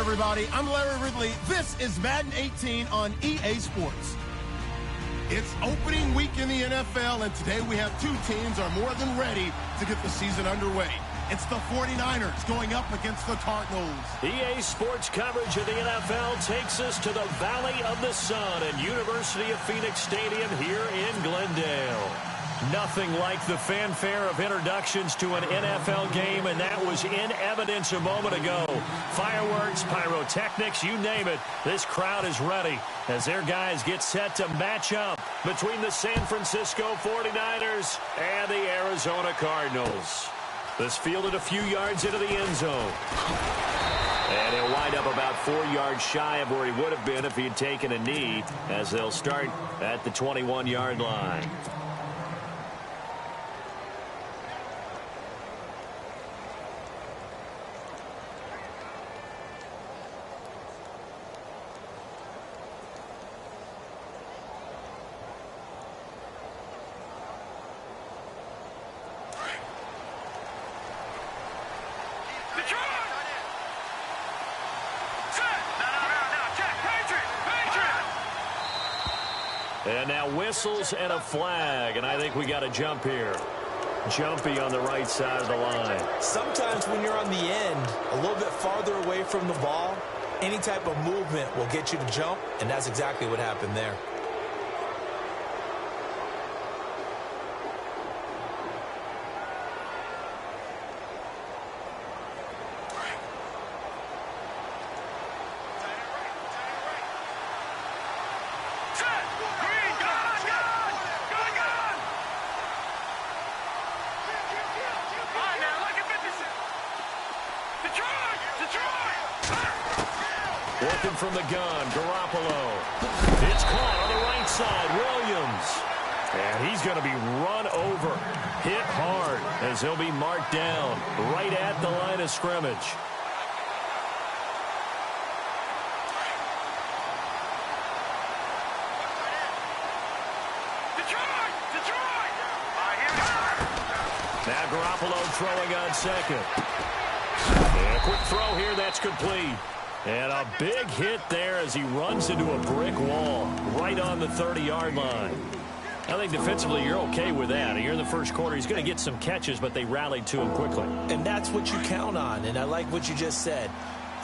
everybody. I'm Larry Ridley. This is Madden 18 on EA Sports. It's opening week in the NFL, and today we have two teams are more than ready to get the season underway. It's the 49ers going up against the Cardinals. EA Sports coverage of the NFL takes us to the Valley of the Sun at University of Phoenix Stadium here in Glendale. Nothing like the fanfare of introductions to an NFL game, and that was in evidence a moment ago. Fireworks, pyrotechnics, you name it. This crowd is ready as their guys get set to match up between the San Francisco 49ers and the Arizona Cardinals. This fielded a few yards into the end zone. And he'll wind up about 4 yards shy of where he would have been if he had taken a knee, as they'll start at the 21-yard line. And now whistles and a flag, and I think we got a jump here. Jumpy on the right side of the line. Sometimes when you're on the end, a little bit farther away from the ball, any type of movement will get you to jump, and that's exactly what happened there. Working from the gun, Garoppolo. It's caught on the right side, Williams. And he's going to be run over, hit hard, as he'll be marked down right at the line of scrimmage. Now Garoppolo throwing on second. And a quick throw here, that's complete. And a big hit there as he runs into a brick wall right on the 30-yard line. I think defensively you're okay with that. Here in the first quarter, he's going to get some catches, but they rallied to him quickly. And that's what you count on, and I like what you just said.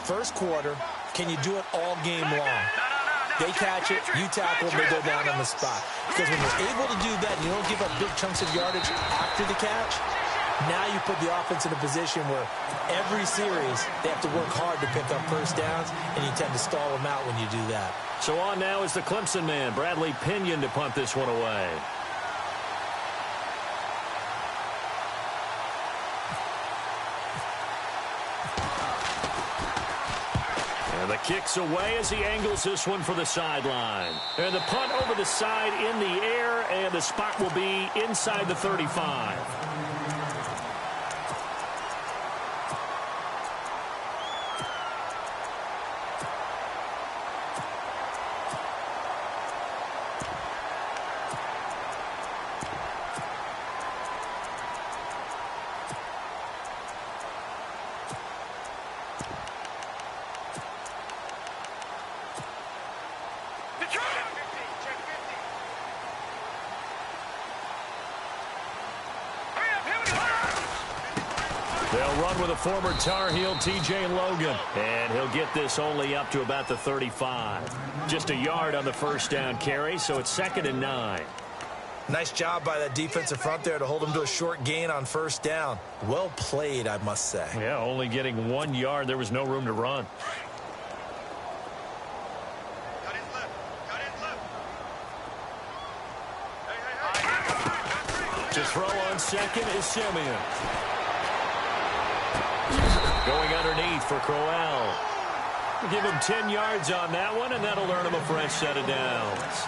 First quarter, can you do it all game long? They catch it, you tackle them, they go down on the spot. Because when you're able to do that and you don't give up big chunks of yardage after the catch, now you put the offense in a position where every series they have to work hard to pick up first downs, and you tend to stall them out when you do that. So on now is the Clemson man, Bradley Pinion, to punt this one away. And the kick's away as he angles this one for the sideline. And the punt over the side in the air, and the spot will be inside the 35. They'll run with a former Tar Heel, T.J. Logan. And he'll get this only up to about the 35. Just a yard on the first down carry, so it's 2nd and 9. Nice job by that defensive front there to hold him to a short gain on first down. Well played, I must say. Yeah, only getting 1 yard. There was no room to run. To throw on second is Simeon. Going underneath for Crowell. Give him 10 yards on that one, and that'll earn him a fresh set of downs.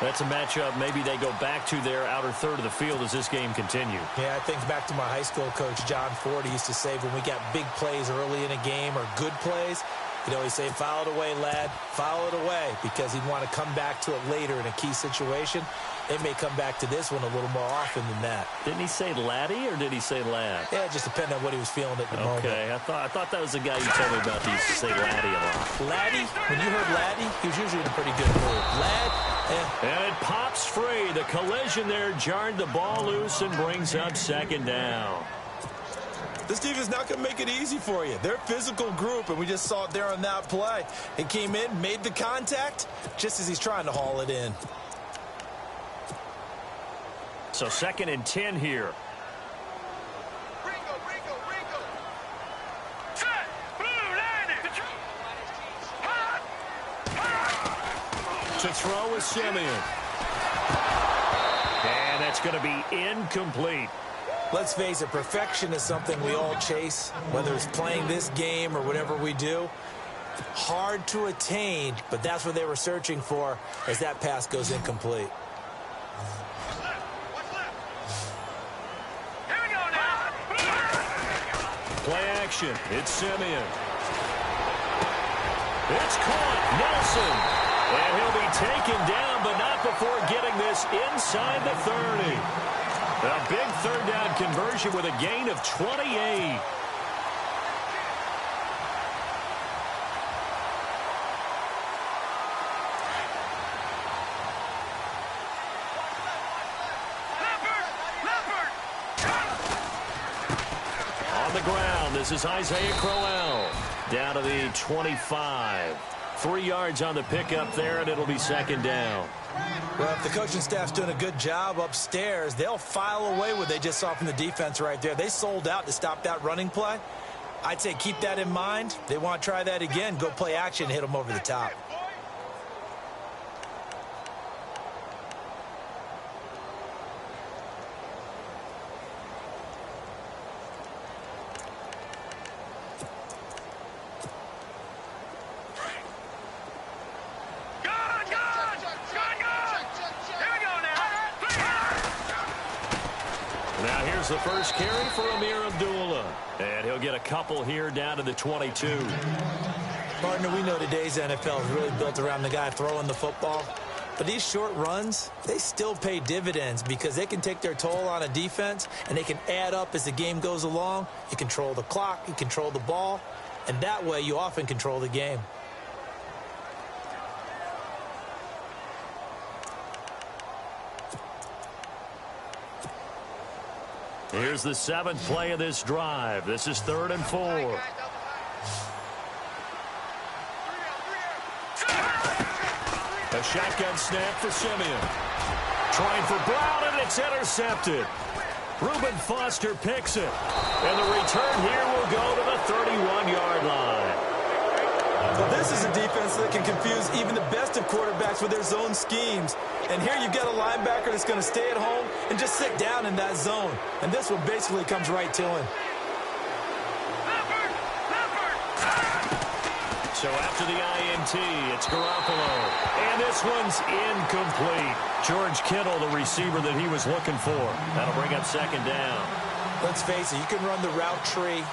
That's a matchup maybe they go back to their outer third of the field as this game continues. Yeah, I think back to my high school coach, John Ford. He used to say when we got big plays early in a game or good plays, he'd always say, foul it away, lad, foul it away, because he'd want to come back to it later in a key situation. they may come back to this one a little more often than that. Didn't he say Laddie or did he say Lad? Yeah, it just depended on what he was feeling at the moment. Okay, I thought that was the guy you told me about. He used to say Laddie a lot. Laddie, when you heard Laddie, he was usually in a pretty good mood. Lad, And it pops free. The collision there jarred the ball loose and brings up second down. This defense is not going to make it easy for you. They're a physical group, and we just saw it there on that play. It came in, made the contact, just as he's trying to haul it in. So 2nd and 10 here. To throw is Simeon. And that's going to be incomplete. Let's face it, perfection is something we all chase, whether it's playing this game or whatever we do. Hard to attain, but that's what they were searching for as that pass goes incomplete. Play action. It's Simeon. It's caught. Nelson. And he'll be taken down, but not before getting this inside the 30. A big 3rd down conversion with a gain of 28. On the ground, this is Isaiah Crowell. Down to the 25. 3 yards on the pickup there, and it'll be 2nd down. Well, if the coaching staff's doing a good job upstairs, they'll file away what they just saw from the defense right there. They sold out to stop that running play. I'd say keep that in mind. They want to try that again. Go play action, hit them over the top. The first carry for Amir Abdullah. And he'll get a couple here down to the 22. Partner, we know today's NFL is really built around the guy throwing the football. But these short runs, they still pay dividends because they can take their toll on a defense and they can add up as the game goes along. You control the clock, you control the ball, and that way you often control the game. Here's the 7th play of this drive. This is 3rd and 4. A shotgun snap for Simeon. Trying for Brown, and it's intercepted. Reuben Foster picks it. And the return here will go to the 31-yard line. Well, this is a defense that can confuse even the best of quarterbacks with their zone schemes. And here you've got a linebacker that's going to stay at home and just sit down in that zone. And this one basically comes right to him. So after the INT, it's Garoppolo. And this one's incomplete. George Kittle, the receiver that he was looking for. That'll bring up 2nd down. Let's face it, you can run the route tree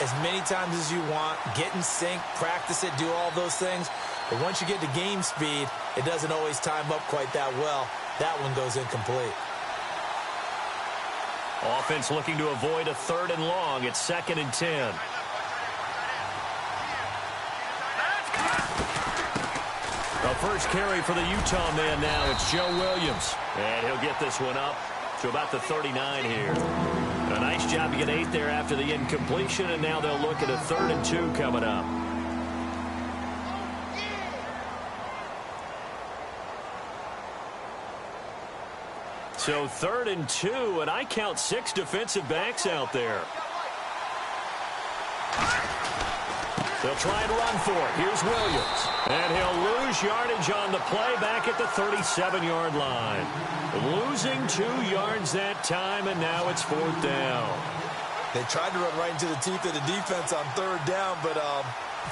as many times as you want, get in sync, practice it, do all those things. But once you get to game speed, it doesn't always time up quite that well. That one goes incomplete. Offense looking to avoid a 3rd and long. It's 2nd and 10. The first carry for the Utah man now. It's Joe Williams. And he'll get this one up to about the 39 here. A nice job to get 8 there after the incompletion, and now they'll look at a 3rd and 2 coming up. So 3rd and 2, and I count 6 defensive backs out there. They'll try and run for it. Here's Williams. And he'll lose yardage on the play back at the 37-yard line. Losing 2 yards that time, and now it's 4th down. They tried to run right into the teeth of the defense on 3rd down, but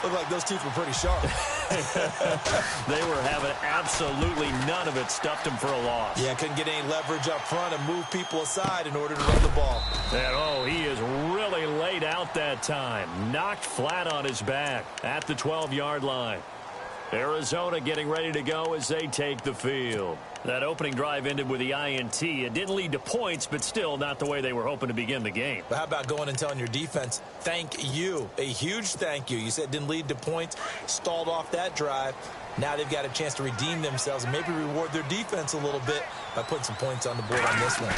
looked like those teeth were pretty sharp. They were having absolutely none of it. Stuffed him for a loss. Yeah, couldn't get any leverage up front and move people aside in order to run the ball. And, he is really laid out that time. Knocked flat on his back at the 12-yard line. Arizona getting ready to go as they take the field. That opening drive ended with the INT. It didn't lead to points, but still not the way they were hoping to begin the game. But how about going and telling your defense, thank you, a huge thank you. You said it didn't lead to points, stalled off that drive. Now they've got a chance to redeem themselves and maybe reward their defense a little bit by putting some points on the board on this one.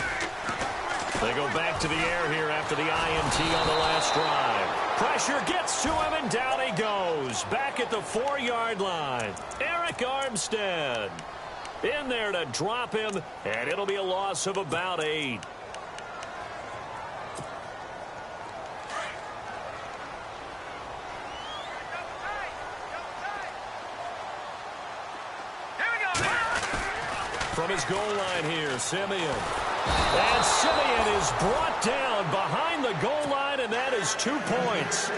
They go back to the air here after the INT on the last drive. Pressure gets to him, and down he goes. Back at the 4-yard line. Eric Armstead in there to drop him, and it'll be a loss of about 8. From his goal line here, Simeon. And Simeon is brought down behind the goal line, and that is 2 points.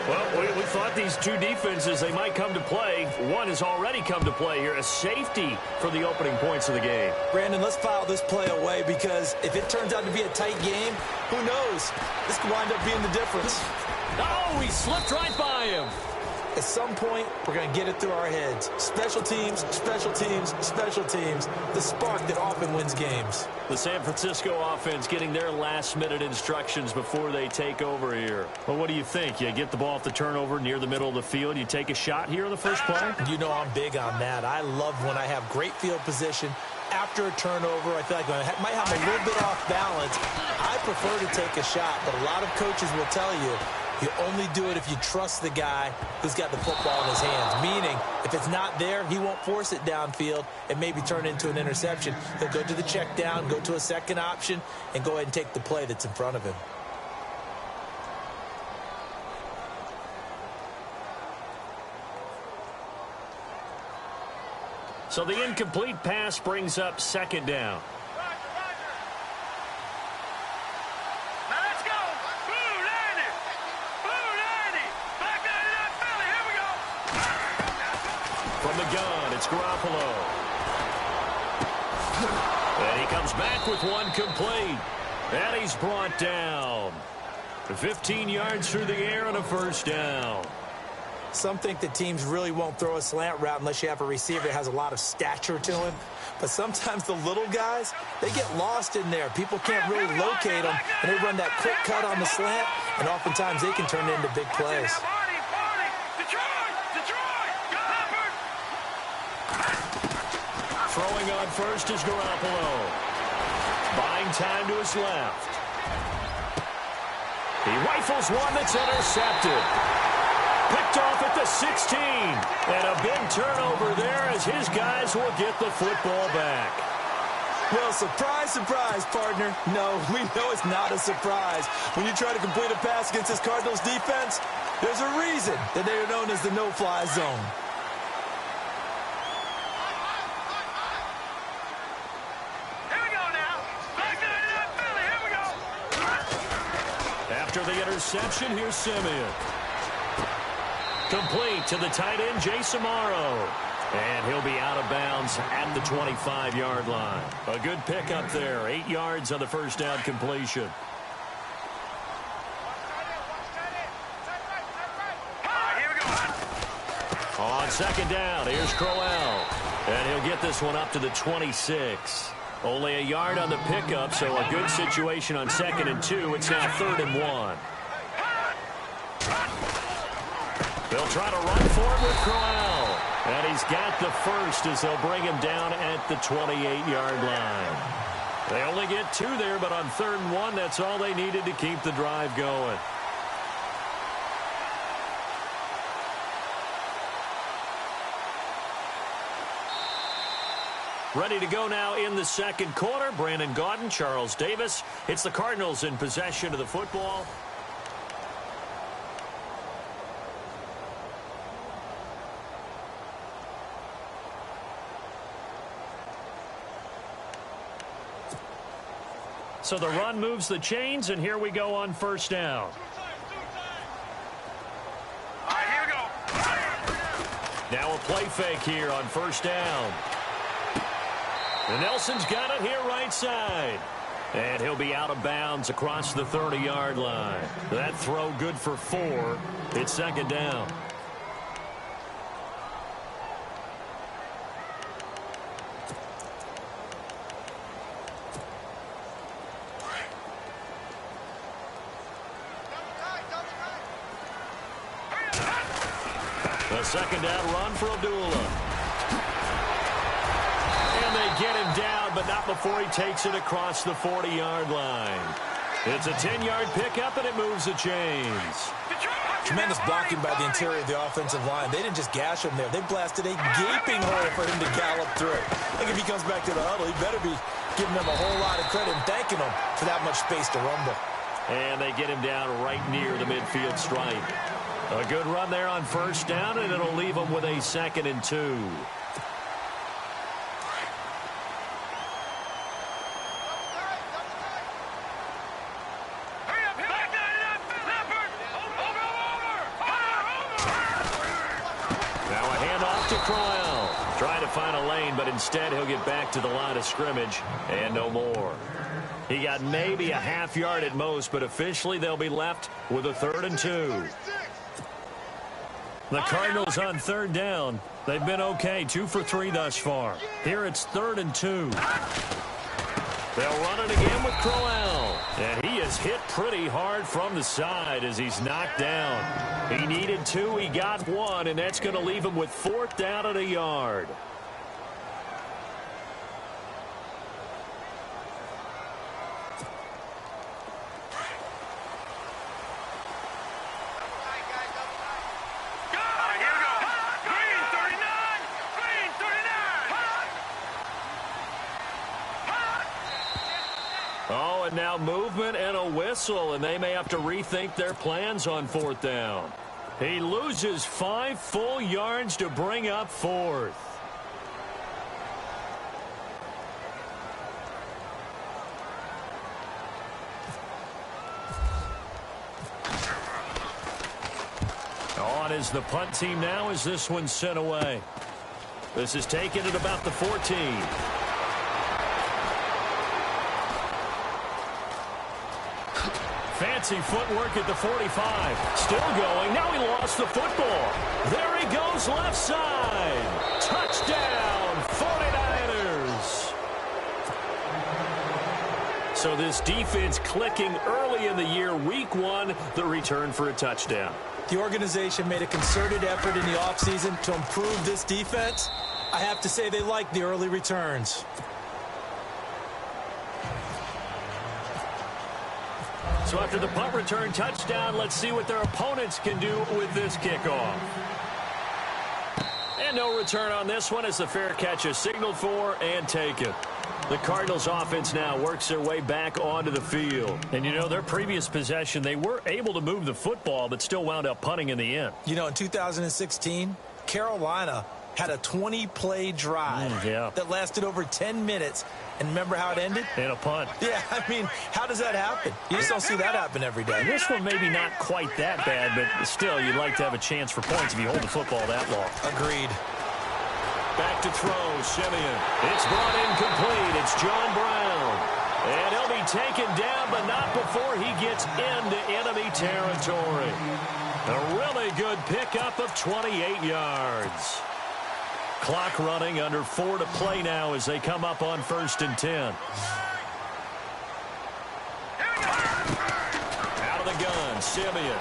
Well, we thought these two defenses, they might come to play. One has already come to play here, a safety for the opening points of the game. Brandon, let's file this play away because if it turns out to be a tight game, who knows? This could wind up being the difference. Oh, he slipped right by him. At some point, we're going to get it through our heads. Special teams, special teams, special teams. The spark that often wins games. The San Francisco offense getting their last-minute instructions before they take over here. Well, what do you think? You get the ball off the turnover near the middle of the field. You take a shot here in the first play? You know I'm big on that. I love when I have great field position. After a turnover, I feel like I might have a little bit off balance. I prefer to take a shot, but a lot of coaches will tell you, you only do it if you trust the guy who's got the football in his hands. Meaning, if it's not there, he won't force it downfield and maybe turn it into an interception. He'll go to the check down, go to a second option, and go ahead and take the play that's in front of him. So the incomplete pass brings up second down. It's Garoppolo. And he comes back with one complete. And he's brought down. 15 yards through the air and a first down. Some think that teams really won't throw a slant route unless you have a receiver that has a lot of stature to him. But sometimes the little guys, they get lost in there. People can't really locate them, and they run that quick cut on the slant, and oftentimes they can turn it into big plays. Throwing on first is Garoppolo. Buying time to his left. He rifles one that's intercepted. Picked off at the 16. And a big turnover there as his guys will get the football back. Well, surprise, surprise, partner. No, we know it's not a surprise. When you try to complete a pass against this Cardinals defense, there's a reason that they are known as the no-fly zone. After the interception, here's Simeon. Complete to the tight end, Jason Morrow. And he'll be out of bounds at the 25-yard line. A good pickup there. 8 yards on the first down completion. On second down, here's Crowell. And he'll get this one up to the 26. Only a yard on the pickup, so a good situation on 2nd and 2. It's now 3rd and 1. They'll try to run for it with Crowell. And he's got the first as they'll bring him down at the 28-yard line. They only get 2 there, but on 3rd and 1, that's all they needed to keep the drive going. Ready to go now in the second quarter. Brandon Gaudin, Charles Davis. It's the Cardinals in possession of the football. So the run moves the chains, and here we go on first down. All right, here we go. Now a play fake here on first down. And Nelson's got it here right side. And he'll be out of bounds across the 30-yard line. That throw good for 4. It's second down. A second down run for Abdullah. And they get him down, but not before he takes it across the 40-yard line. It's a 10-yard pickup, and it moves the chains. Tremendous blocking by the interior of the offensive line. They didn't just gash him there. They blasted a gaping hole for him to gallop through. I think if he comes back to the huddle, he better be giving them a whole lot of credit and thanking them for that much space to rumble. And they get him down right near the midfield stripe. A good run there on first down, and it'll leave them with a 2nd and 2. Trying to find a lane, but instead he'll get back to the line of scrimmage and no more. He got maybe a half yard at most, but officially they'll be left with a 3rd and 2. The Cardinals on 3rd down. They've been okay, 2 for 3 thus far. Here it's 3rd and 2. They'll run it again with Crowell. And he is hit pretty hard from the side as he's knocked down. He needed 2, he got 1, and that's going to leave him with 4th down and a yard. Oh, and now movement and a whistle, and they may have to rethink their plans on 4th down. He loses 5 full yards to bring up 4th. On is the punt team now as this one's sent away. This is taken at about the 14. Fancy footwork at the 45. Still going. Now he lost the football. There he goes left side. Touchdown, 49ers. So this defense clicking early in the year. Week 1, the return for a touchdown. The organization made a concerted effort in the offseason to improve this defense. I have to say they like the early returns. So after the punt return touchdown, let's see what their opponents can do with this kickoff. And no return on this one as the fair catch is signaled for and taken. The Cardinals offense now works their way back onto the field. And, you know, their previous possession, they were able to move the football but still wound up punting in the end. You know, in 2016, Carolina had a 20-play drive that lasted over 10 minutes. And remember how it ended? In a punt. Yeah, I mean, how does that happen? You just don't see that happen every day. This one maybe not quite that bad, but still, you'd like to have a chance for points if you hold the football that long. Agreed. Back to throw, Simeon. It's brought incomplete. It's John Brown. And he'll be taken down, but not before he gets into enemy territory. A really good pickup of 28 yards. Clock running, under 4 to play now as they come up on 1st and 10. Out of the gun, Simeon.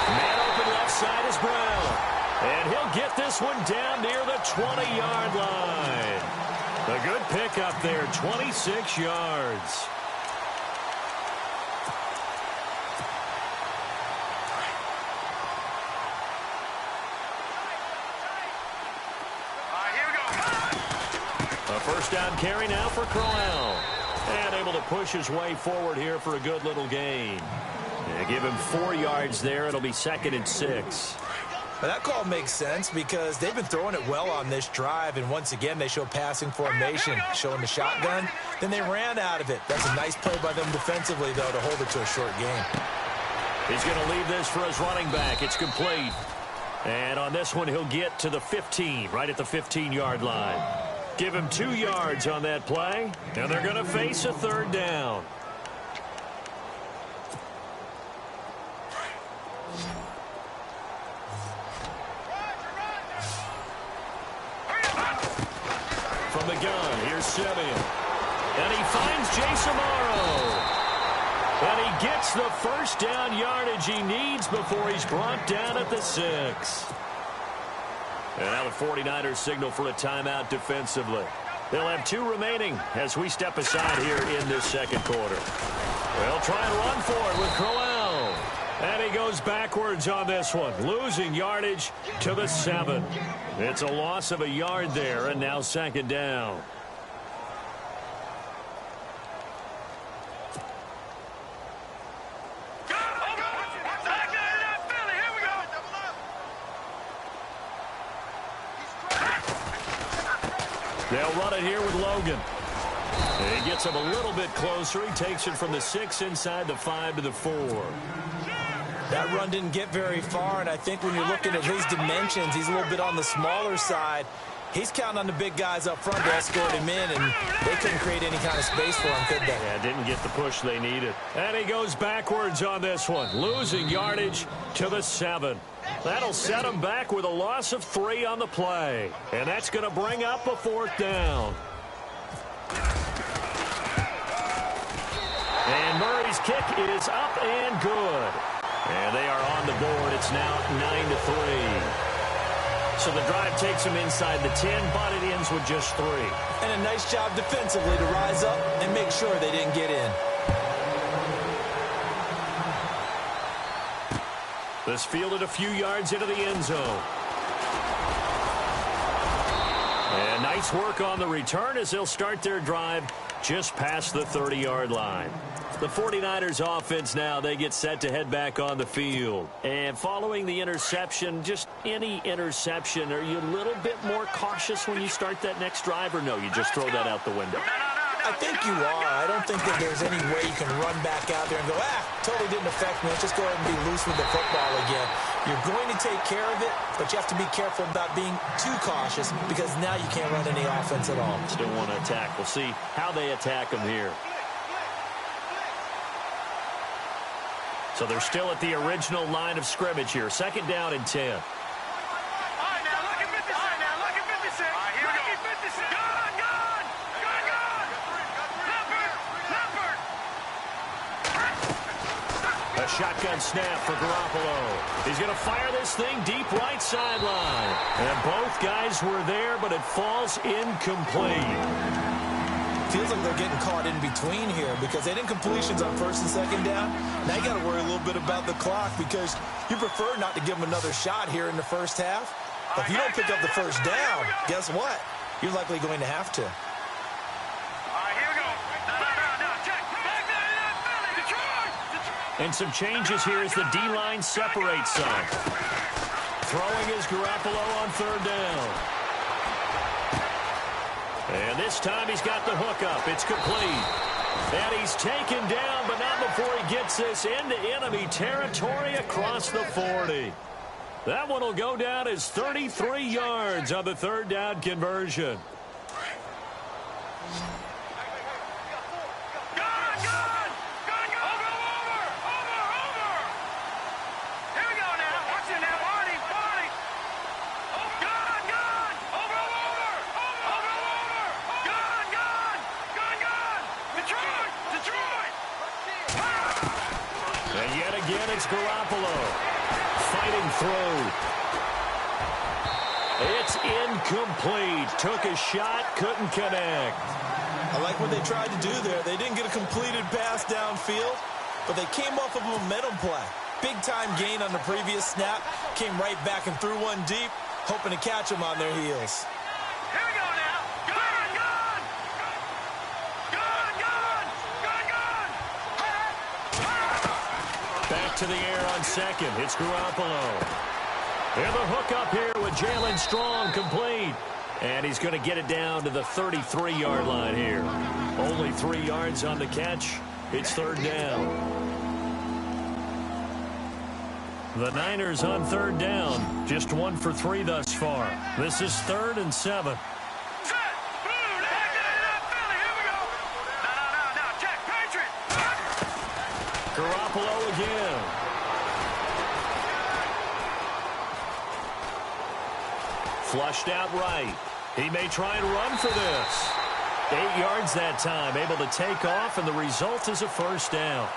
Man open left side is Brown. And he'll get this one down near the 20-yard line. A good pickup there, 26 yards. First down carry now for Crowell. And able to push his way forward here for a good little gain. Yeah, give him 4 yards there. It'll be 2nd and 6. Well, that call makes sense because they've been throwing it well on this drive. And once again, they show passing formation, showing the shotgun. Then they ran out of it. That's a nice play by them defensively, though, to hold it to a short game. He's going to leave this for his running back. It's complete. And on this one, he'll get to the 15, right at the 15-yard line. Give him 2 yards on that play, and they're going to face a 3rd down. From the gun, here's Simeon. And he finds Jason Morrow. And he gets the first down yardage he needs before he's brought down at the 6. And now the 49ers signal for a timeout defensively. They'll have 2 remaining as we step aside here in this second quarter. They'll try and run for it with Crowell. And he goes backwards on this one, losing yardage to the 7. It's a loss of a yard there, and now second down. They'll run it here with Logan. He gets him a little bit closer. He takes it from the 6 inside the 5 to the 4. That run didn't get very far, and I think when you're looking at his dimensions, he's a little bit on the smaller side. He's counting on the big guys up front to escort him in, and they couldn't create any kind of space for him, could they? Yeah, didn't get the push they needed. And he goes backwards on this one, losing yardage to the 7. That'll set him back with a loss of 3 on the play. And that's going to bring up a 4th down. And Murray's kick is up and good. And they are on the board. It's now 9-3. So the drive takes him inside the 10, but it ends with just 3. And a nice job defensively to rise up and make sure they didn't get in. This fielded a few yards into the end zone. And nice work on the return as they'll start their drive just past the 30-yard line. The 49ers offense now, they get set to head back on the field. And following the interception, just any interception, are you a little bit more cautious when you start that next drive, or no, you just throw that out the window? I think you are. I don't think that there's any way you can run back out there and go, totally didn't affect me. Let's just go ahead and be loose with the football again. You're going to take care of it, but you have to be careful about being too cautious because now you can't run any offense at all. Still want to attack. We'll see how they attack them here. So they're still at the original line of scrimmage here. Second down and 10. A shotgun snap for Garoppolo. He's going to fire this thing deep right sideline. And both guys were there, but it falls incomplete. Feels like they're getting caught in between here because they didn't completions on 1st and 2nd down. Now you got to worry a little bit about the clock because you prefer not to give them another shot here in the first half. But if you don't pick up the first down, guess what? You're likely going to have to. And some changes here as the D-line separates some. Throwing is Garoppolo on 3rd down. And this time he's got the hook up. It's complete. And he's taken down, but not before he gets this into enemy territory across the 40. That one will go down as 33 yards on the 3rd down conversion. It's Garoppolo fighting through. It's incomplete. Took a shot, couldn't connect. I like what they tried to do there. They didn't get a completed pass downfield, but they came off of a momentum play. Big-time gain on the previous snap. Came right back and threw one deep, hoping to catch them on their heels. Back to the air on 2nd. It's Garoppolo. And the hook up here with Jalen Strong complete. And he's going to get it down to the 33-yard line here. Only 3 yards on the catch. It's 3rd down. The Niners on 3rd down. Just 1 for 3 thus far. This is 3rd and 7. Garoppolo again. Flushed out right. He may try and run for this. 8 yards that time, able to take off, and the result is a 1st down.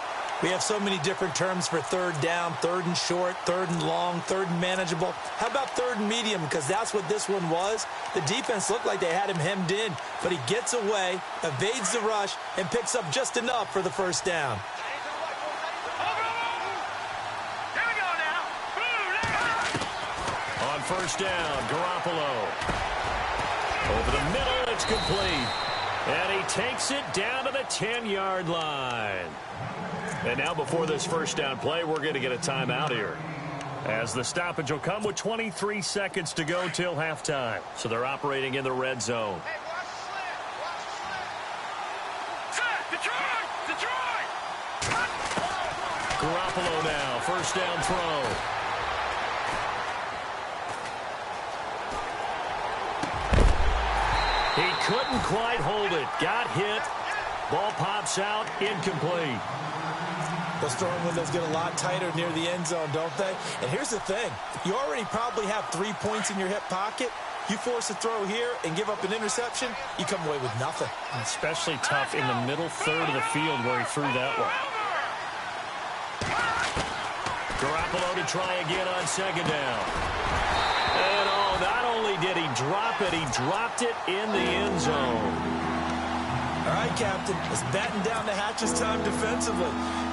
We have so many different terms for third down, third and short, third and long, third and manageable. How about third and medium? Because that's what this one was. The defense looked like they had him hemmed in, but he gets away, evades the rush, and picks up just enough for the first down. On first down, Garoppolo. Over the middle, it's complete. And he takes it down to the 10-yard line. And now before this first down play, we're going to get a timeout here, as the stoppage will come with 23 seconds to go till halftime. So they're operating in the red zone. Garoppolo now, first down throw. He couldn't quite hold it. Got hit. Ball pops out, incomplete. Those throwing windows get a lot tighter near the end zone, don't they? And here's the thing. You already probably have 3 points in your hip pocket. You force a throw here and give up an interception, you come away with nothing. Especially tough in the middle third of the field where he threw that one. Garoppolo to try again on second down. And not only did he drop it, he dropped it in the end zone. All right, Captain, it's batten down the hatches time defensively.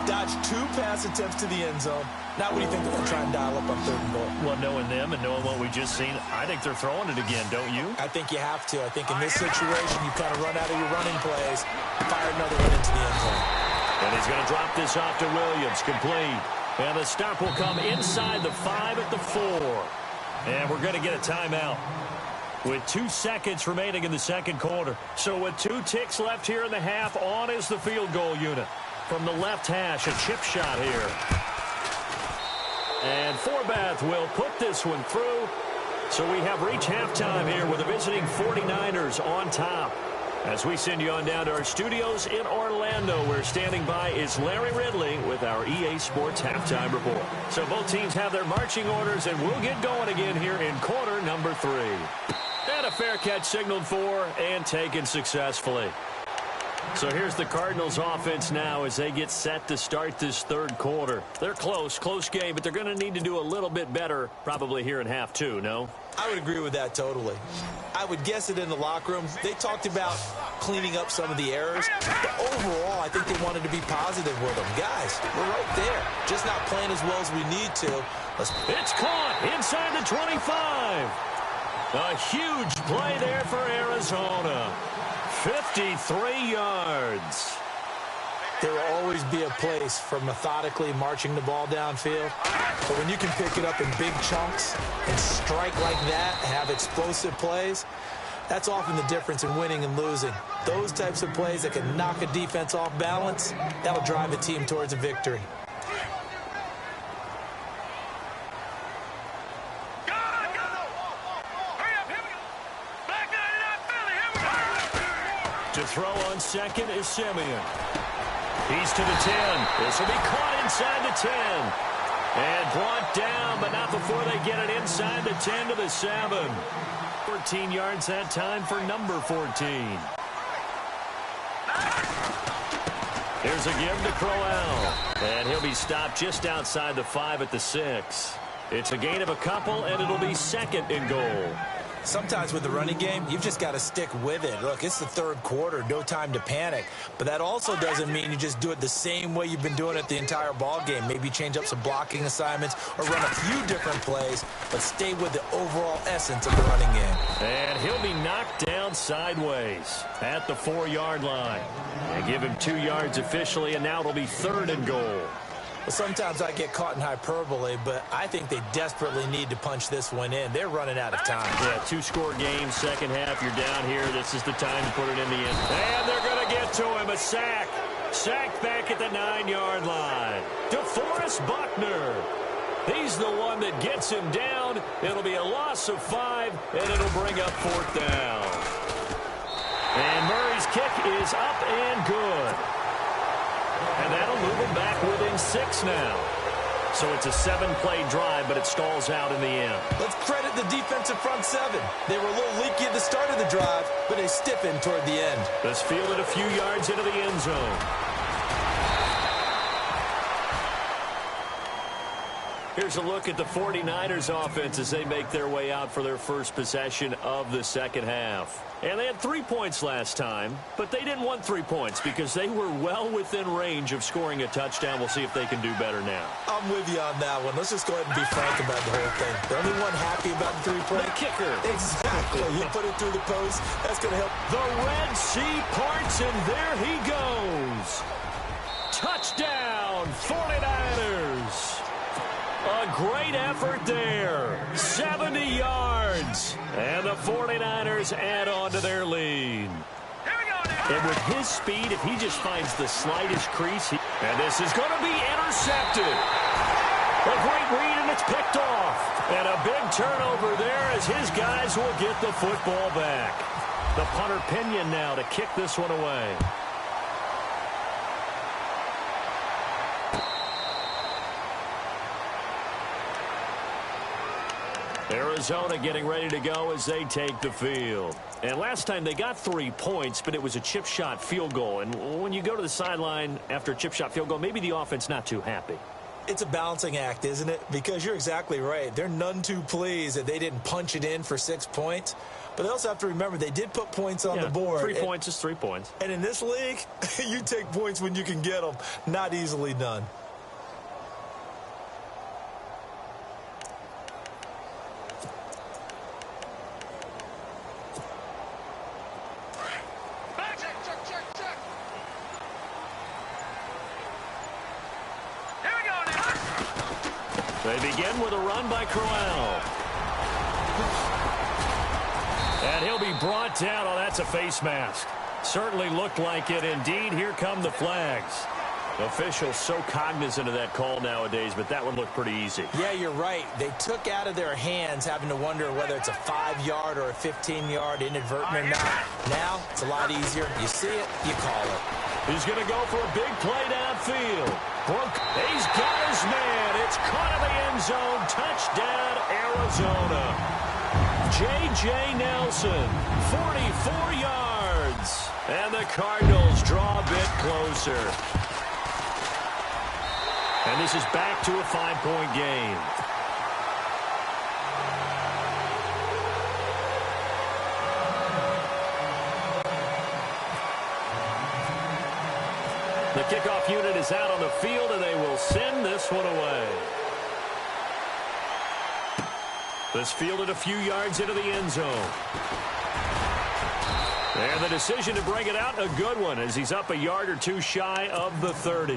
Dodged 2 pass attempts to the end zone. Now what do you think they're going to try and dial up on third and goal? Well, knowing them and knowing what we just seen, I think they're throwing it again, don't you? I think you have to. I think in this situation, you kind of run out of your running plays, fire another one into the end zone. And he's going to drop this off to Williams, complete. And the stop will come inside the 5 at the 4. And we're going to get a timeout with 2 seconds remaining in the second quarter. So with 2 ticks left here in the half, on is the field goal unit. From the left hash, a chip shot here. And Forbath will put this one through. So we have reached halftime here with the visiting 49ers on top. As we send you on down to our studios in Orlando, where standing by is Larry Ridley with our EA Sports Halftime Report. So both teams have their marching orders, and we'll get going again here in quarter number 3. And a fair catch signaled for and taken successfully. So here's the Cardinals offense now as they get set to start this third quarter. They're close game, but they're going to need to do a little bit better probably here in half 2, no? I would agree with that totally. I would guess it in the locker room. They talked about cleaning up some of the errors, but overall, I think they wanted to be positive with them. Guys, we're right there, just not playing as well as we need to. It's caught inside the 25. A huge play there for Arizona. 53 yards. There will always be a place for methodically marching the ball downfield. But when you can pick it up in big chunks and strike like that, have explosive plays, that's often the difference in winning and losing. Those types of plays that can knock a defense off balance, that'll drive a team towards a victory. To throw on second is Simeon. He's to the 10. This will be caught inside the 10. And brought down, but not before they get it inside the 10 to the 7. 14 yards that time for number 14. Here's a give to Crowell. And he'll be stopped just outside the 5 at the 6. It's a gain of a couple, and it'll be second and goal. Sometimes with the running game, you've just got to stick with it. Look, it's the third quarter, no time to panic. But that also doesn't mean you just do it the same way you've been doing it the entire ball game. Maybe change up some blocking assignments or run a few different plays, but stay with the overall essence of the running game. And he'll be knocked down sideways at the 4-yard line. And give him 2 yards officially, and now it'll be third and goal. Well, sometimes I get caught in hyperbole, but I think they desperately need to punch this one in. They're running out of time. Yeah, 2-score game, second half. You're down here. This is the time to put it in the end. And they're going to get to him. A sack. Sacked back at the 9-yard line. DeForest Buckner. He's the one that gets him down. It'll be a loss of 5, and it'll bring up 4th down. And Murray's kick is up and good. And that'll move them back within 6 now. So it's a 7-play drive, but it stalls out in the end. Let's credit the defensive front 7. They were a little leaky at the start of the drive, but they stiffened toward the end. This fielded a few yards into the end zone. Here's a look at the 49ers offense as they make their way out for their first possession of the second half. And they had 3 points last time, but they didn't want 3 points because they were well within range of scoring a touchdown. We'll see if they can do better now. I'm with you on that one. Let's just go ahead and be frank about the whole thing. The only one happy about the 3-point. The kicker. Exactly. You put it through the post. That's going to help. The Red Sea parts, and there he goes. Touchdown, 49ers. A great effort there. 70 yards. And the 49ers add on to their lead. And with his speed, if he just finds the slightest crease, and this is going to be intercepted. A great read, and it's picked off. And a big turnover there as his guys will get the football back. The punter Pinion now to kick this one away. Arizona getting ready to go as they take the field. And last time they got 3 points, but it was a chip shot field goal. And when you go to the sideline after a chip shot field goal, maybe the offense not too happy. It's a balancing act, isn't it? Because you're exactly right. They're none too pleased that they didn't punch it in for 6 points. But they also have to remember they did put points on the board. 3 points is 3 points. And in this league, you take points when you can get them. Not easily done. They begin with a run by Crowell. And he'll be brought down. Oh, that's a face mask. Certainly looked like it. Indeed, here come the flags. Officials so cognizant of that call nowadays, but that one looked pretty easy. Yeah, you're right. They took out of their hands having to wonder whether it's a 5-yard or a 15-yard inadvertent or not. Now, it's a lot easier. You see it, you call it. He's going to go for a big play downfield. He's got his man. It's caught in the end zone. Touchdown, Arizona. J.J. Nelson, 44 yards. And the Cardinals draw a bit closer. And this is back to a 5-point game. The kickoff unit is out on the field, and they will send this one away. This fielded a few yards into the end zone. And the decision to bring it out, a good one, as he's up a yard or two shy of the 30.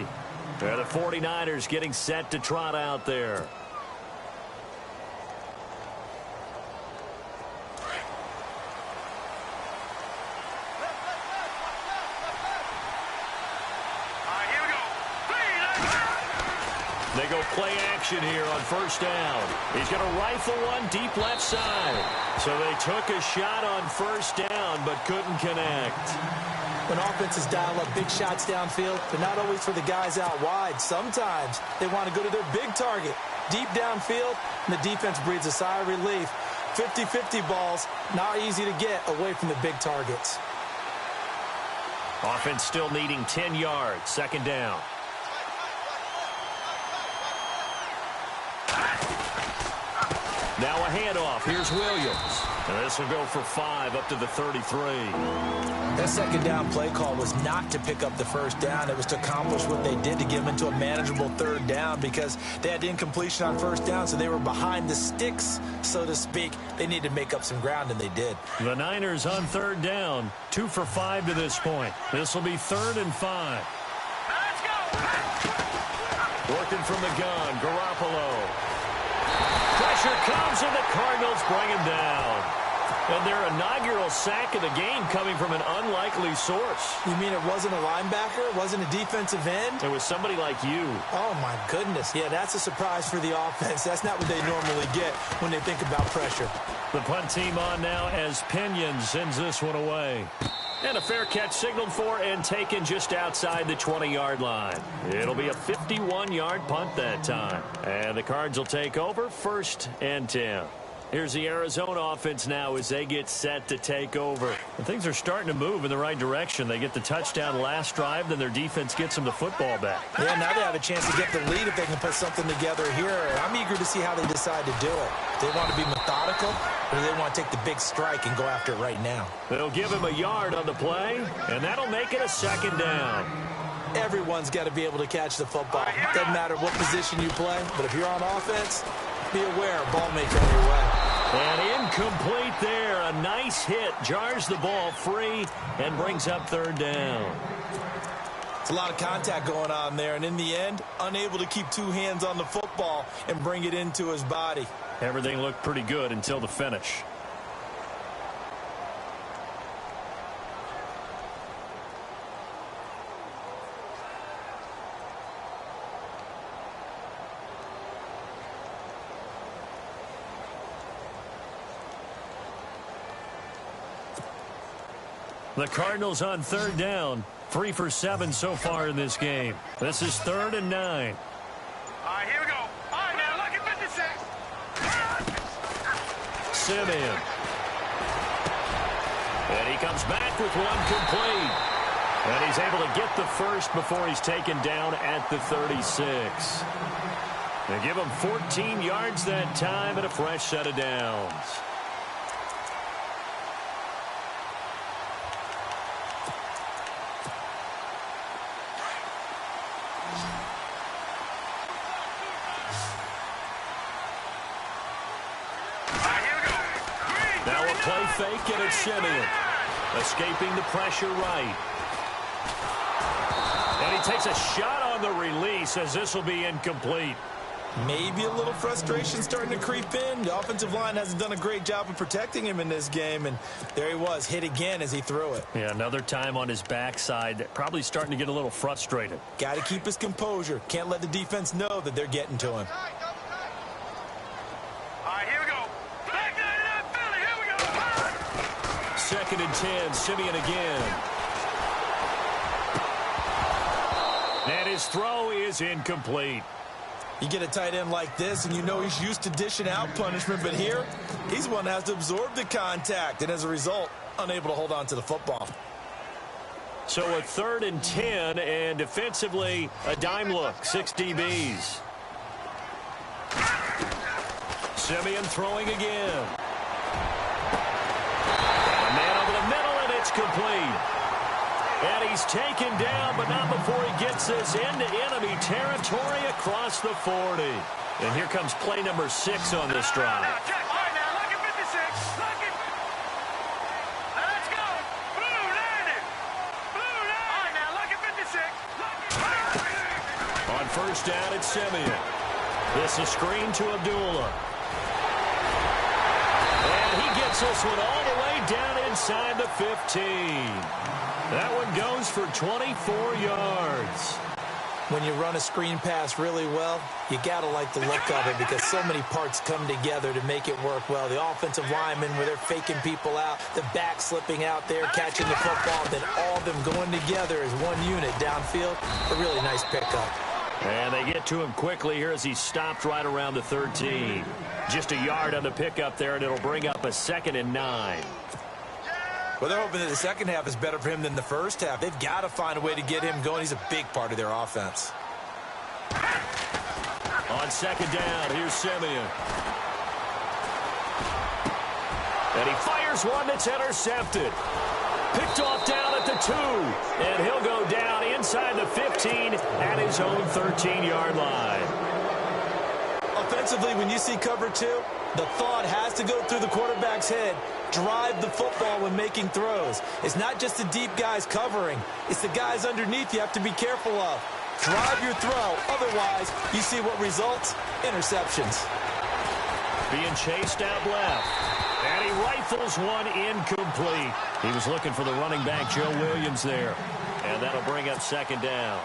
And the 49ers getting set to trot out there. They go play action here on first down. He's going to rifle one deep left side. So they took a shot on first down, but couldn't connect. When offenses dial up big shots downfield, they're not always for the guys out wide. Sometimes they want to go to their big target, deep downfield, and the defense breathes a sigh of relief. 50-50 balls, not easy to get away from the big targets. Offense still needing 10 yards, second down. Now a handoff. Here's Williams. And this will go for 5 up to the 33. That second down play call was not to pick up the first down. It was to accomplish what they did to get them into a manageable third down because they had incompletion on first down, so they were behind the sticks, so to speak. They needed to make up some ground, and they did. The Niners on third down. 2 for 5 to this point. This will be 3rd and 5. Let's go. Working from the gun, Garoppolo. Pressure comes, and the Cardinals bring him down. And their inaugural sack of the game coming from an unlikely source. You mean it wasn't a linebacker? It wasn't a defensive end? It was somebody like you. Oh, my goodness. Yeah, that's a surprise for the offense. That's not what they normally get when they think about pressure. The punt team on now as Pinion sends this one away. And a fair catch signaled for and taken just outside the 20-yard line. It'll be a 51-yard punt that time. And the Cards will take over 1st and 10. Here's the Arizona offense now as they get set to take over. And things are starting to move in the right direction. They get the touchdown last drive, then their defense gets them the football back. Yeah, now they have a chance to get the lead if they can put something together here. I'm eager to see how they decide to do it. Do they want to be methodical, or do they want to take the big strike and go after it right now? They'll give him a yard on the play, and that'll make it a second down. Everyone's got to be able to catch the football. Doesn't matter what position you play, but if you're on offense, be aware, ball may come your way. And incomplete there. A nice hit. Jars the ball free and brings up third down. It's a lot of contact going on there, and in the end, unable to keep two hands on the football and bring it into his body. Everything looked pretty good until the finish. The Cardinals on third down. 3 for 7 so far in this game. This is 3rd and 9. All right, here we go. All right, now look at 56. Simeon. And he comes back with one complete. And he's able to get the first before he's taken down at the 36. They give him 14 yards that time and a fresh set of downs. Play fake, and it's Simeon. Escaping the pressure right. And he takes a shot on the release as this will be incomplete. Maybe a little frustration starting to creep in. The offensive line hasn't done a great job of protecting him in this game, and there he was, hit again as he threw it. Yeah, another time on his backside, probably starting to get a little frustrated. Got to keep his composure. Can't let the defense know that they're getting to him. Second and 10, Simeon again. And his throw is incomplete. You get a tight end like this, and you know he's used to dishing out punishment, but here, he's the one that has to absorb the contact, and as a result, unable to hold on to the football. So a 3rd and 10, and defensively, a dime look, 6 DBs. Simeon throwing again. Complete. And he's taken down, but not before he gets this into enemy territory across the 40. And here comes play number 6 on this drive. All right, now look at 56. Look at. Let's go. Blue landed. Blue landed. All right, now look at 56. On first down, it's Simeon. This is screen to Abdullah. And he gets this one all the way down inside the 15. That one goes for 24 yards. When you run a screen pass really well, you got to like the look of it because so many parts come together to make it work well. The offensive linemen, where they're faking people out, the back slipping out there, catching the football, then all of them going together as one unit downfield. A really nice pickup. And they get to him quickly here as he's stopped right around the 13. Just a yard on the pickup there, and it'll bring up a 2nd and 9. Well, they're hoping that the second half is better for him than the first half. They've got to find a way to get him going. He's a big part of their offense. On second down, here's Simeon. And he fires one that's intercepted. Picked off down at the 2. And he'll go down inside the 15 at his own 13-yard line. Offensively, when you see cover 2, the thought has to go through the quarterback's head. Drive the football when making throws. It's not just the deep guys covering. It's the guys underneath you have to be careful of. Drive your throw. Otherwise, you see what results? Interceptions. Being chased out left. And he rifles one incomplete. He was looking for the running back, Joe Williams, there. And that'll bring up second down.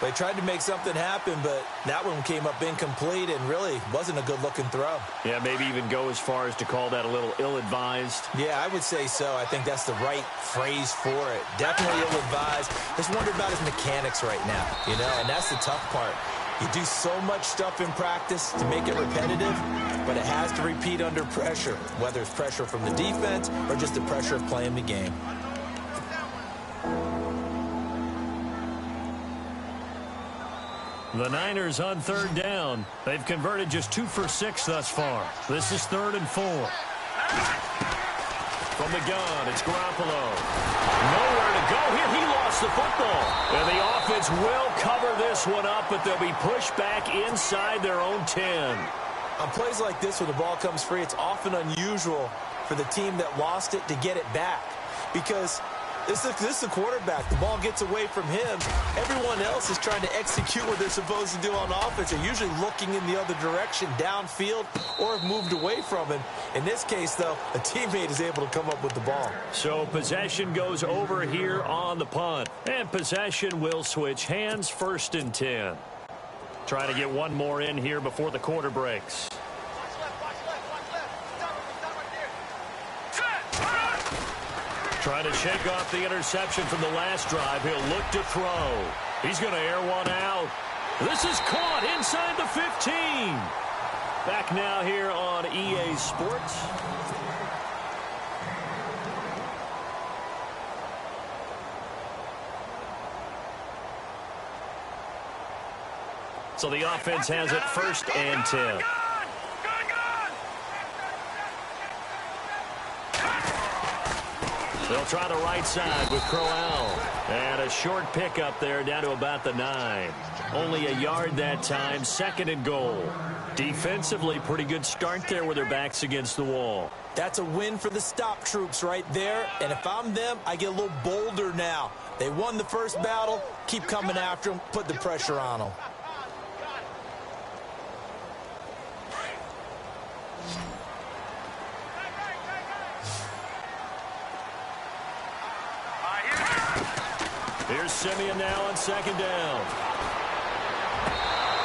They tried to make something happen, but that one came up incomplete and really wasn't a good-looking throw. Yeah, maybe even go as far as to call that a little ill-advised. Yeah, I would say so. I think that's the right phrase for it. Definitely ill-advised. Just wonder about his mechanics right now, you know, and that's the tough part. You do so much stuff in practice to make it repetitive, but it has to repeat under pressure, whether it's pressure from the defense or just the pressure of playing the game. The Niners on third down. They've converted just 2 for 6 thus far. This is 3rd and 4. From the gun, it's Garoppolo. Nowhere to go here. He lost the football. And the offense will cover this one up, but they'll be pushed back inside their own 10. On plays like this where the ball comes free, it's often unusual for the team that lost it to get it back. Because this is the quarterback. The ball gets away from him. Everyone else is trying to execute what they're supposed to do on offense. They're usually looking in the other direction, downfield, or have moved away from him. In this case, though, a teammate is able to come up with the ball. So possession goes over here on the punt. And possession will switch hands, 1st and 10. Trying to get one more in here before the quarter breaks. Trying to shake off the interception from the last drive. He'll look to throw. He's going to air one out. This is caught inside the 15. Back now here on EA Sports. So the offense has it 1st and 10. They'll try the right side with Crowell. And a short pickup there down to about the 9. Only a yard that time, 2nd and goal. Defensively, pretty good start there with their backs against the wall. That's a win for the stop troops right there. And if I'm them, I get a little bolder now. They won the first battle. Keep coming after them. Put the pressure on them. Here's Simeon now on 2nd down.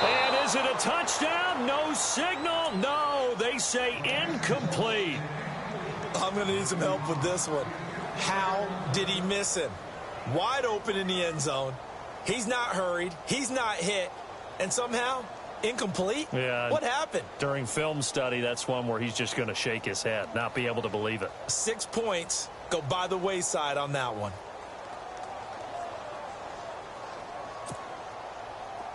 And is it a touchdown? No signal. No, they say incomplete. I'm going to need some help with this one. How did he miss him? Wide open in the end zone. He's not hurried. He's not hit. And somehow, incomplete? Yeah. What happened? During film study, that's one where he's just going to shake his head, not be able to believe it. 6 points go by the wayside on that one.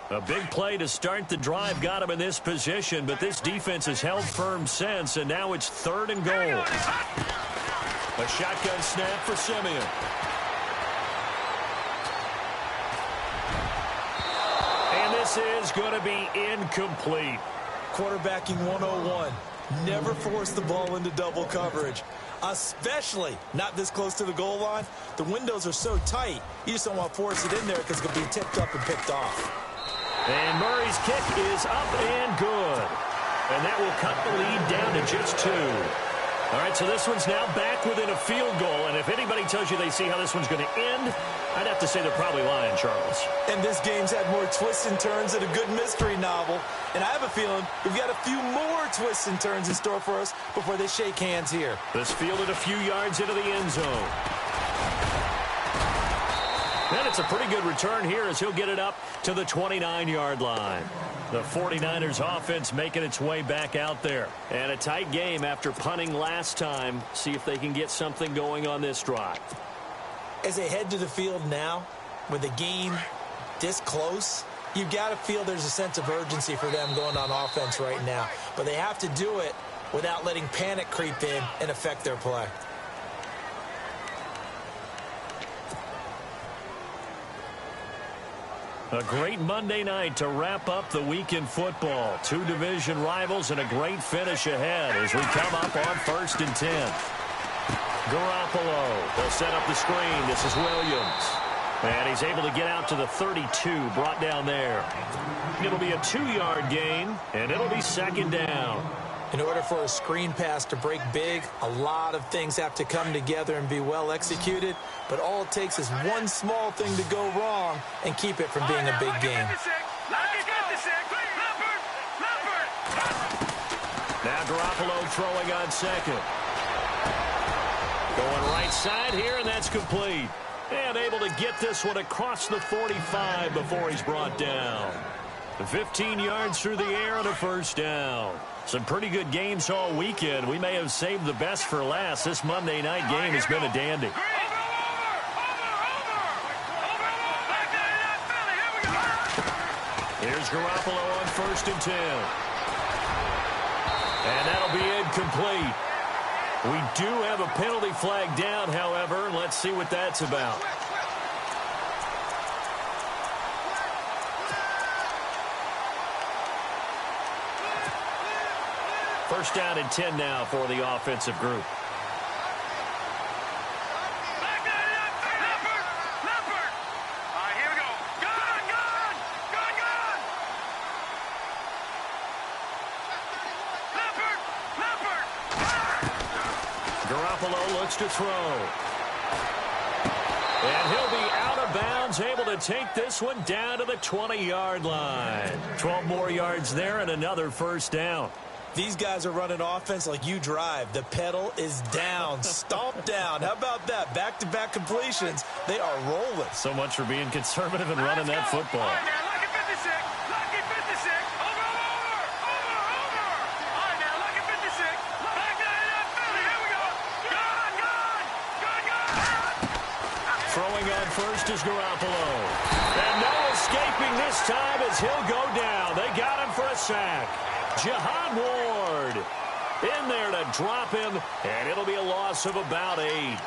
A big play to start the drive got him in this position, but this defense has held firm since, and now it's 3rd and goal. A shotgun snap for Simeon. And this is going to be incomplete. Quarterbacking 101. Never force the ball into double coverage, especially not this close to the goal line. The windows are so tight, you just don't want to force it in there because it's going to be tipped up and picked off. And Murray's kick is up and good. And that will cut the lead down to just 2. All right, so this one's now back within a field goal. And if anybody tells you they see how this one's going to end, I'd have to say they're probably lying, Charles. And this game's had more twists and turns than a good mystery novel. And I have a feeling we've got a few more twists and turns in store for us before they shake hands here. This fielded a few yards into the end zone. And it's a pretty good return here as he'll get it up to the 29-yard line. The 49ers offense making its way back out there. And a tight game after punting last time. See if they can get something going on this drive. As they head to the field now, with the game this close, you've got to feel there's a sense of urgency for them going on offense right now. But they have to do it without letting panic creep in and affect their play. A great Monday night to wrap up the week in football. 2 division rivals and a great finish ahead as we come up on 1st and 10. Garoppolo, they'll set up the screen. This is Williams. And he's able to get out to the 32, brought down there. It'll be a 2-yard gain, and it'll be 2nd down. In order for a screen pass to break big, a lot of things have to come together and be well executed. But all it takes is one small thing to go wrong and keep it from being a big game. Now Garoppolo throwing on 2nd. Going right side here, and that's complete. And able to get this one across the 45 before he's brought down. 15 yards through the air and a first down. Some pretty good games all weekend. We may have saved the best for last. This Monday night game has been a dandy. Here's Garoppolo on 1st and 10. And that'll be incomplete. We do have a penalty flag down, however. Let's see what that's about. First down and 10 now for the offensive group. Garoppolo looks to throw. And he'll be out of bounds, able to take this one down to the 20-yard line. 12 more yards there and another first down. These guys are running offense like you drive. The pedal is down, stomped down. How about that? Back-to-back completions. They are rolling. So much for being conservative and running that football. Throwing on first is Garoppolo. And no escaping this time as he'll go down. They got him for a sack. Jihad Ward in there to drop him, and it'll be a loss of about 8.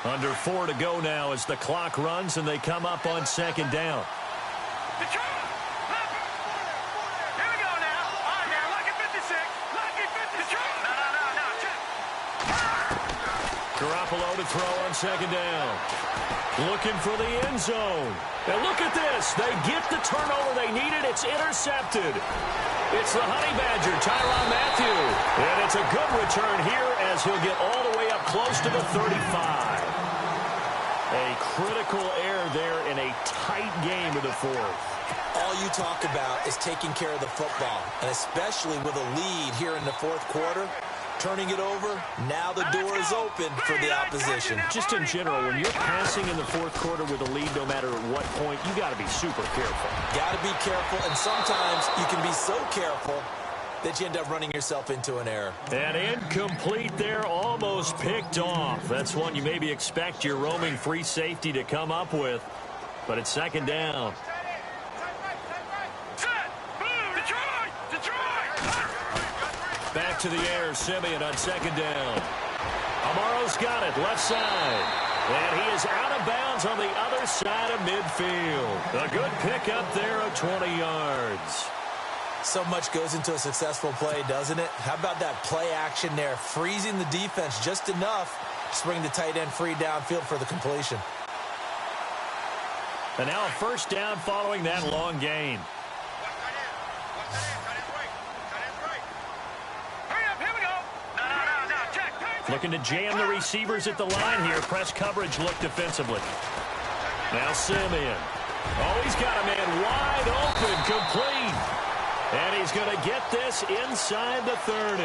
Under 4 to go now as the clock runs, and they come up on 2nd down. Garoppolo to throw on 2nd down. Looking for the end zone. And look at this. They get the turnover they needed. It's intercepted. It's the Honey Badger, Tyrann Mathieu. And it's a good return here as he'll get all the way up close to the 35. A critical error there in a tight game in the 4th. All you talk about is taking care of the football, and especially with a lead here in the 4th quarter. Turning it over, now the door is open for the opposition. Just in general, when you're passing in the 4th quarter with a lead, no matter at what point, you got to be super careful. Got to be careful, and sometimes you can be so careful that you end up running yourself into an error. And incomplete there, almost picked off. That's one you maybe expect your roaming free safety to come up with, but it's 2nd down. Back to the air, Simeon on 2nd down. Amaro's got it, left side. And he is out of bounds on the other side of midfield. A good pickup there of 20 yards. So much goes into a successful play, doesn't it? How about that play action there? Freezing the defense just enough to bring the tight end free downfield for the completion. And now a first down following that long gain. Looking to jam the receivers at the line here. Press coverage look defensively. Now Simeon. Oh, he's got a man wide open, complete. And he's going to get this inside the 30.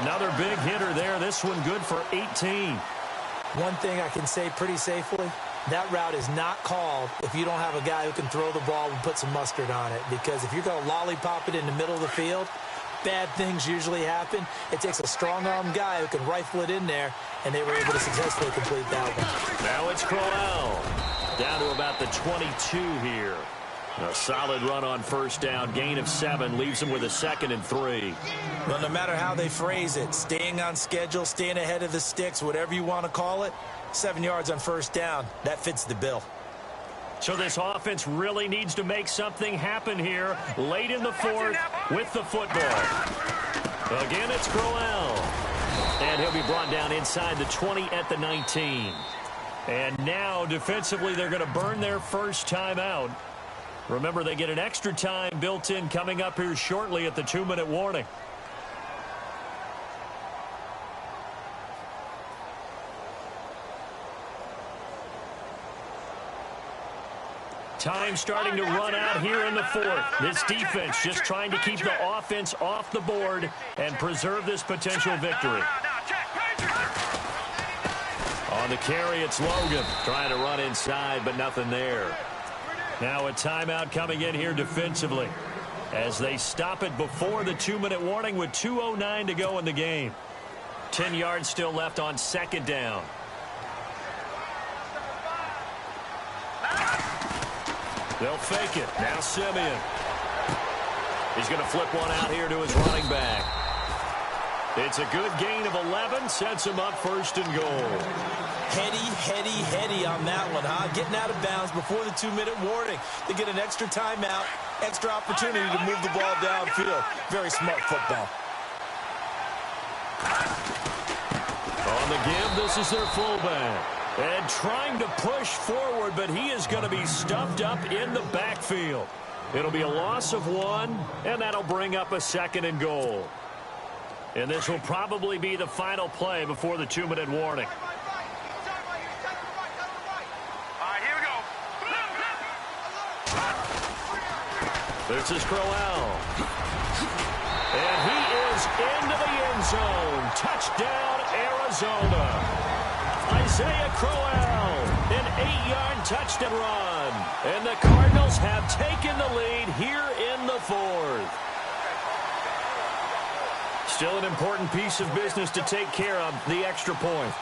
Another big hitter there. This one good for 18. One thing I can say pretty safely, that route is not called if you don't have a guy who can throw the ball and put some mustard on it. Because if you're going to lollipop it in the middle of the field, bad things usually happen. It takes a strong-arm guy who can rifle it in there, and they were able to successfully complete that one. Now it's Crowell. Down to about the 22 here. A solid run on first down. Gain of 7 leaves him with a 2nd and 3. Well, no matter how they phrase it, staying on schedule, staying ahead of the sticks, whatever you want to call it, 7 yards on first down, that fits the bill. So this offense really needs to make something happen here late in the 4th with the football. Again, it's Crowell. And he'll be brought down inside the 20 at the 19. And now, defensively, they're going to burn their first time out. Remember, they get an extra time built in coming up here shortly at the 2-minute warning. Time starting to run out here in the 4th. This defense just trying to keep the offense off the board and preserve this potential victory. On the carry, it's Logan trying to run inside, but nothing there. Now a timeout coming in here defensively as they stop it before the 2-minute warning with 2:09 to go in the game. 10 yards still left on second down. They'll fake it. Now Simeon. He's going to flip one out here to his running back. It's a good gain of 11. Sets him up first and goal. Heady on that one, huh? Getting out of bounds before the 2-minute warning. They get an extra timeout, extra opportunity to move the ball downfield. Very smart football. On the give, this is their fullback. And trying to push forward, but he is going to be stuffed up in the backfield. It'll be a loss of 1, and that'll bring up a second and goal. And this will probably be the final play before the 2-minute warning. This is Crowell. And he is into the end zone. Touchdown, Arizona. Isaiah Crowell, an 8-yard touchdown run. And the Cardinals have taken the lead here in the 4th. Still an important piece of business to take care of, the extra point.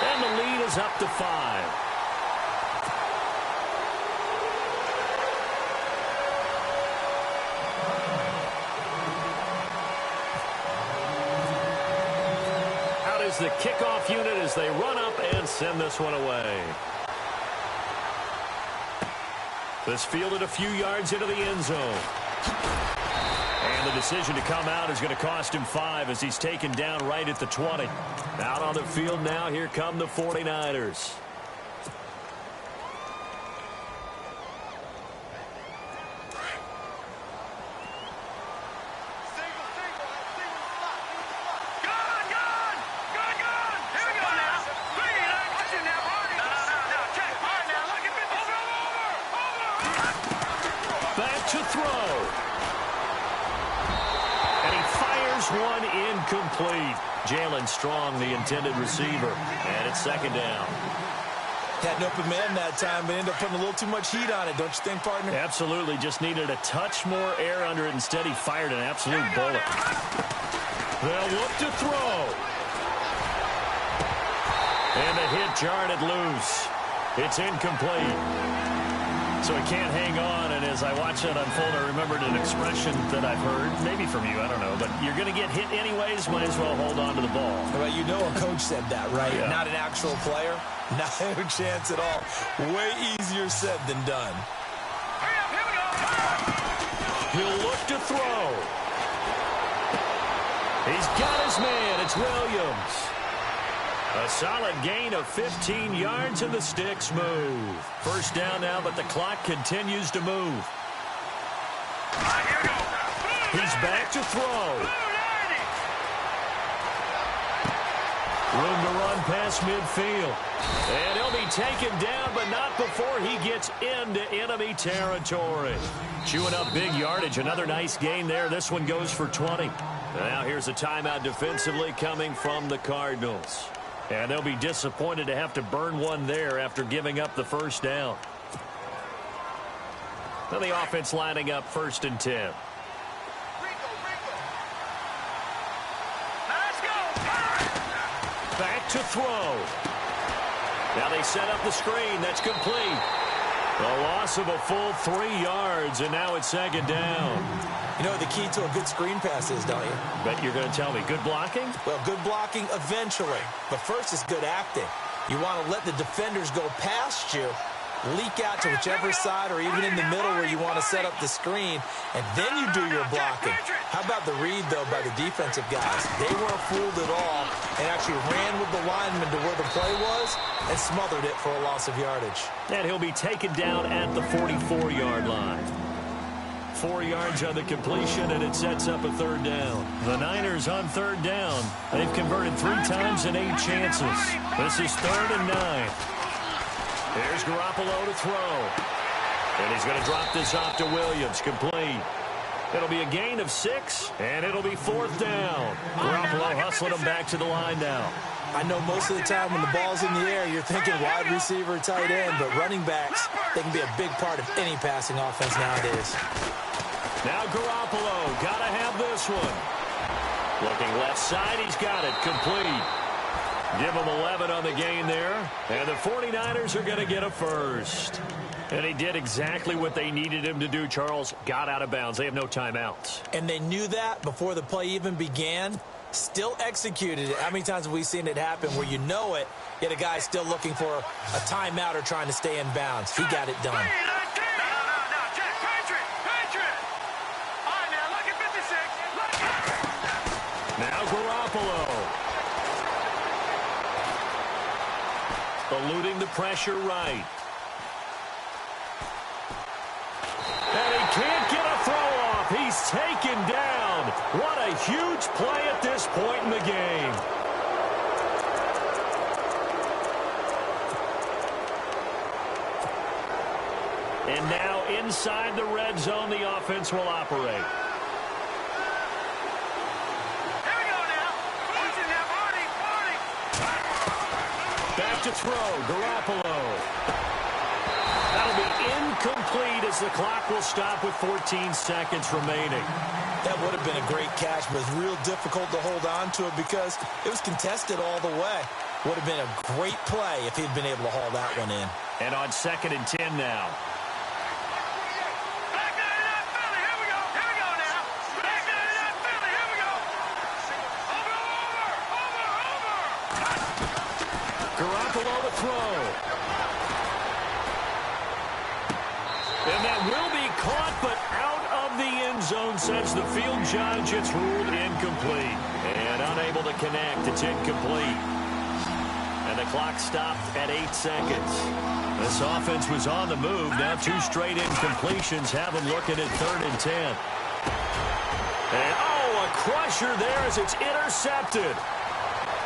And the lead is up to 5. The kickoff unit as they run up and send this one away. This fielded a few yards into the end zone. And the decision to come out is going to cost him 5 as he's taken down right at the 20. Out on the field now, here come the 49ers. To throw. And he fires one incomplete. Jalen Strong, the intended receiver. And it's second down. Had an open man that time, but ended up putting a little too much heat on it, don't you think, partner? Absolutely. Just needed a touch more air under it. Instead, he fired an absolute bullet. They'll look to throw. And the hit jarred it loose. It's incomplete. So he can't hang on, and as I watch that unfold, I remembered an expression that I've heard, maybe from you, I don't know, but you're going to get hit anyways, might as well hold on to the ball. Well, you know a coach said that, right? Yeah. Not an actual player. Not a chance at all. Way easier said than done. He'll look to throw. He's got his man. It's Williams. A solid gain of 15 yards and the sticks move. First down now, but the clock continues to move. He's back to throw. Room to run past midfield. And he'll be taken down, but not before he gets into enemy territory. Chewing up big yardage. Another nice gain there. This one goes for 20. Now here's a timeout defensively coming from the Cardinals. And they'll be disappointed to have to burn one there after giving up the first down. Now the offense lining up 1st and 10. Back to throw. Now they set up the screen. That's complete. A loss of a full 3 yards, and now it's second down. You know what the key to a good screen pass is, don't you? Bet you're going to tell me. Good blocking? Well, good blocking eventually. But first is good acting. You want to let the defenders go past you, leak out to whichever side or even in the middle where you want to set up the screen, and then you do your blocking. How about the read, though, by the defensive guys? They weren't fooled at all and actually ran with the lineman to where the play was and smothered it for a loss of yardage. And he'll be taken down at the 44-yard line. 4 yards on the completion, and it sets up a third down. The Niners on third down. They've converted 3 times in 8 chances. This is 3rd and 9. There's Garoppolo to throw. And he's going to drop this off to Williams. Complete. It'll be a gain of 6, and it'll be 4th down. Garoppolo hustling them back to the line now. I know most of the time when the ball's in the air, you're thinking wide receiver, tight end, but running backs, they can be a big part of any passing offense nowadays. Now Garoppolo, got to have this one. Looking left side, he's got it, complete. Give him 11 on the gain there, and the 49ers are going to get a first. And he did exactly what they needed him to do, Charles. Got out of bounds. They have no timeouts. And they knew that before the play even began. Still executed it. How many times have we seen it happen where you know it, yet a guy's still looking for a timeout or trying to stay in bounds? He got it done. No, Jack, Patriot. All right, now, look at 56. Now Garoppolo. Eluding the pressure right. And he can't get a throw off. He's taken down. What a huge play at this point in the game. And now inside the red zone, the offense will operate. Here we go now. Losing now, Marty. Back to throw, Garoppolo. That'll be incomplete as the clock will stop with 14 seconds remaining. That would have been a great catch, but it's real difficult to hold on to it because it was contested all the way. Would have been a great play if he'd been able to haul that one in. And on 2nd and 10 now. Back to that Philly. Here we go. Here we go now. Back to that Philly. Here we go. Over. Garoppolo to throw. And that will be caught, but out of the end zone since the field judge. It's ruled incomplete. And unable to connect. It's incomplete. And the clock stopped at 8 seconds. This offense was on the move. Now 2 straight incompletions have them looking at 3rd and 10. And, a crusher there as it's intercepted.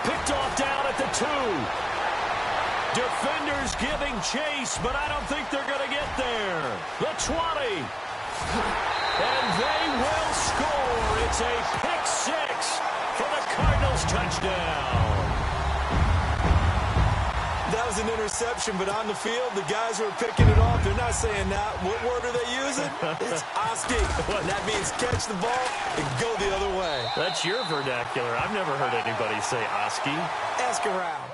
Picked off down at the 2. Defenders giving chase, but I don't think they're going to get there. The 20. And they will score. It's a pick 6 for the Cardinals touchdown. That was an interception, but on the field, the guys who are picking it off, they're not saying that. What word are they using? It's Oski. And that means catch the ball and go the other way. That's your vernacular. I've never heard anybody say Oski. Ask around.